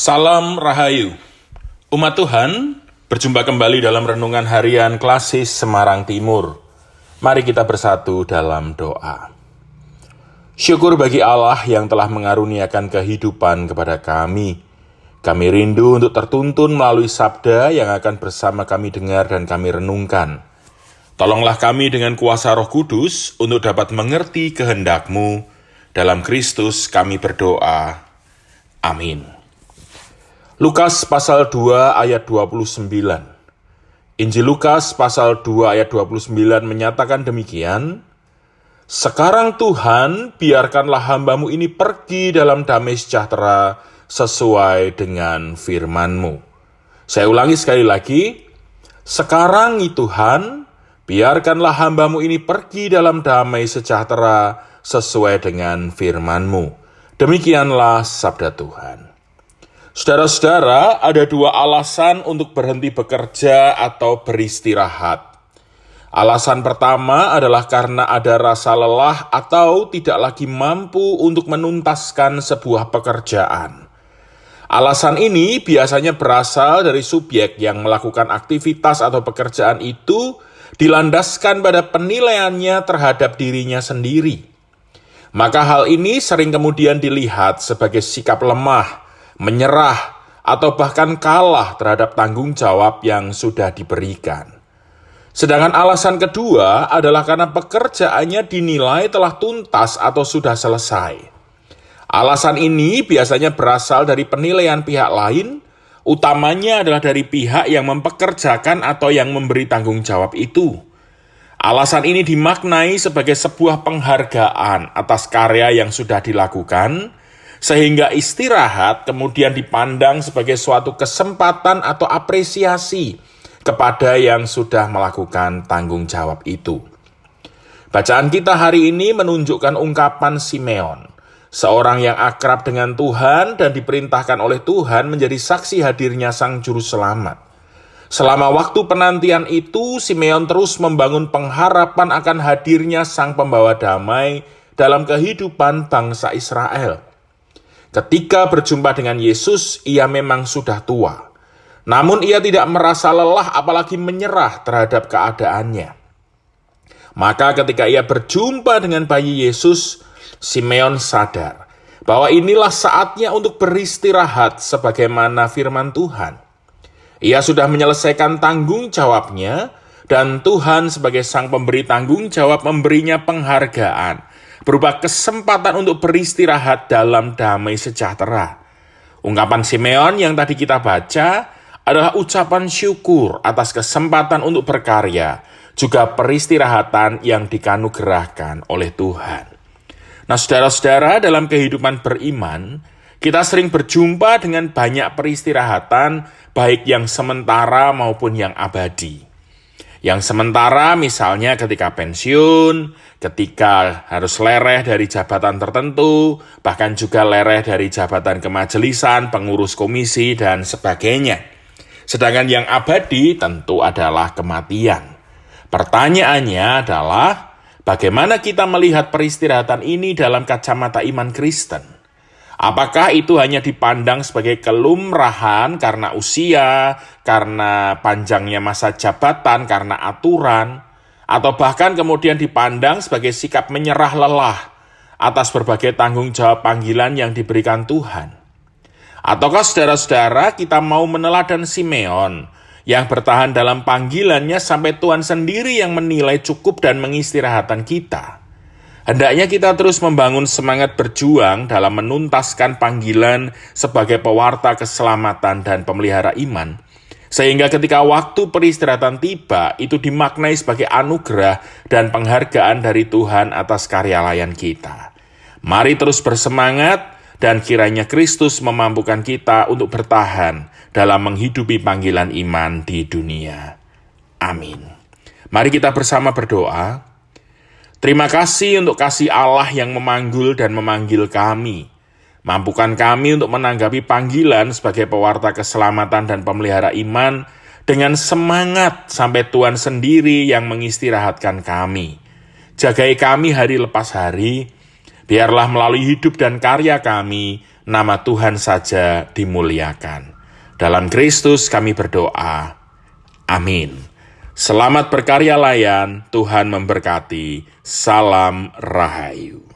Salam Rahayu, umat Tuhan, berjumpa kembali dalam Renungan Harian Klasis Semarang Timur. Mari kita bersatu dalam doa. Syukur bagi Allah yang telah mengaruniakan kehidupan kepada kami. Kami rindu untuk tertuntun melalui sabda yang akan bersama kami dengar dan kami renungkan. Tolonglah kami dengan kuasa Roh Kudus untuk dapat mengerti kehendak-Mu. Dalam Kristus kami berdoa. Amin. Lukas pasal 2 ayat 29. Injil Lukas pasal 2 ayat 29 menyatakan demikian, "Sekarang Tuhan, biarkanlah hamba-Mu ini pergi dalam damai sejahtera sesuai dengan firman-Mu." Saya ulangi sekali lagi, "Sekarang Tuhan, biarkanlah hamba-Mu ini pergi dalam damai sejahtera sesuai dengan firman-Mu." Demikianlah sabda Tuhan. Saudara-saudara, ada dua alasan untuk berhenti bekerja atau beristirahat. Alasan pertama adalah karena ada rasa lelah atau tidak lagi mampu untuk menuntaskan sebuah pekerjaan. Alasan ini biasanya berasal dari subjek yang melakukan aktivitas atau pekerjaan itu dilandaskan pada penilaiannya terhadap dirinya sendiri. Maka hal ini sering kemudian dilihat sebagai sikap lemah, menyerah, atau bahkan kalah terhadap tanggung jawab yang sudah diberikan. Sedangkan alasan kedua adalah karena pekerjaannya dinilai telah tuntas atau sudah selesai. Alasan ini biasanya berasal dari penilaian pihak lain, utamanya adalah dari pihak yang mempekerjakan atau yang memberi tanggung jawab itu. Alasan ini dimaknai sebagai sebuah penghargaan atas karya yang sudah dilakukan, sehingga istirahat kemudian dipandang sebagai suatu kesempatan atau apresiasi kepada yang sudah melakukan tanggung jawab itu. Bacaan kita hari ini menunjukkan ungkapan Simeon, seorang yang akrab dengan Tuhan dan diperintahkan oleh Tuhan menjadi saksi hadirnya Sang Juru Selamat. Selama waktu penantian itu, Simeon terus membangun pengharapan akan hadirnya Sang Pembawa Damai dalam kehidupan bangsa Israel. Ketika berjumpa dengan Yesus, ia memang sudah tua. Namun ia tidak merasa lelah apalagi menyerah terhadap keadaannya. Maka ketika ia berjumpa dengan bayi Yesus, Simeon sadar bahwa inilah saatnya untuk beristirahat sebagaimana firman Tuhan. Ia sudah menyelesaikan tanggung jawabnya dan Tuhan sebagai sang pemberi tanggung jawab memberinya penghargaan berupa kesempatan untuk beristirahat dalam damai sejahtera. Ungkapan Simeon yang tadi kita baca adalah ucapan syukur atas kesempatan untuk berkarya, juga peristirahatan yang dikanugerahkan oleh Tuhan. Nah, saudara-saudara, dalam kehidupan beriman, kita sering berjumpa dengan banyak peristirahatan, baik yang sementara maupun yang abadi. Yang sementara misalnya ketika pensiun, ketika harus lereh dari jabatan tertentu, bahkan juga lereh dari jabatan kemajelisan, pengurus komisi, dan sebagainya. Sedangkan yang abadi tentu adalah kematian. Pertanyaannya adalah, bagaimana kita melihat peristirahatan ini dalam kacamata iman Kristen? Apakah itu hanya dipandang sebagai kelumrahan karena usia, karena panjangnya masa jabatan, karena aturan, atau bahkan kemudian dipandang sebagai sikap menyerah lelah atas berbagai tanggung jawab panggilan yang diberikan Tuhan? Ataukah saudara-saudara kita mau meneladan Simeon yang bertahan dalam panggilannya sampai Tuhan sendiri yang menilai cukup dan mengistirahatan kita? Hendaknya kita terus membangun semangat berjuang dalam menuntaskan panggilan sebagai pewarta keselamatan dan pemelihara iman, sehingga ketika waktu peristirahatan tiba, itu dimaknai sebagai anugerah dan penghargaan dari Tuhan atas karya layan kita. Mari terus bersemangat dan kiranya Kristus memampukan kita untuk bertahan dalam menghidupi panggilan iman di dunia. Amin. Mari kita bersama berdoa. Terima kasih untuk kasih Allah yang memanggil dan memanggil kami. Mampukan kami untuk menanggapi panggilan sebagai pewarta keselamatan dan pemelihara iman dengan semangat sampai Tuhan sendiri yang mengistirahatkan kami. Jagai kami hari lepas hari, Biarlah melalui hidup dan karya kami, nama Tuhan saja dimuliakan. Dalam Kristus kami berdoa. Amin. Selamat berkarya layan, Tuhan memberkati. Salam Rahayu.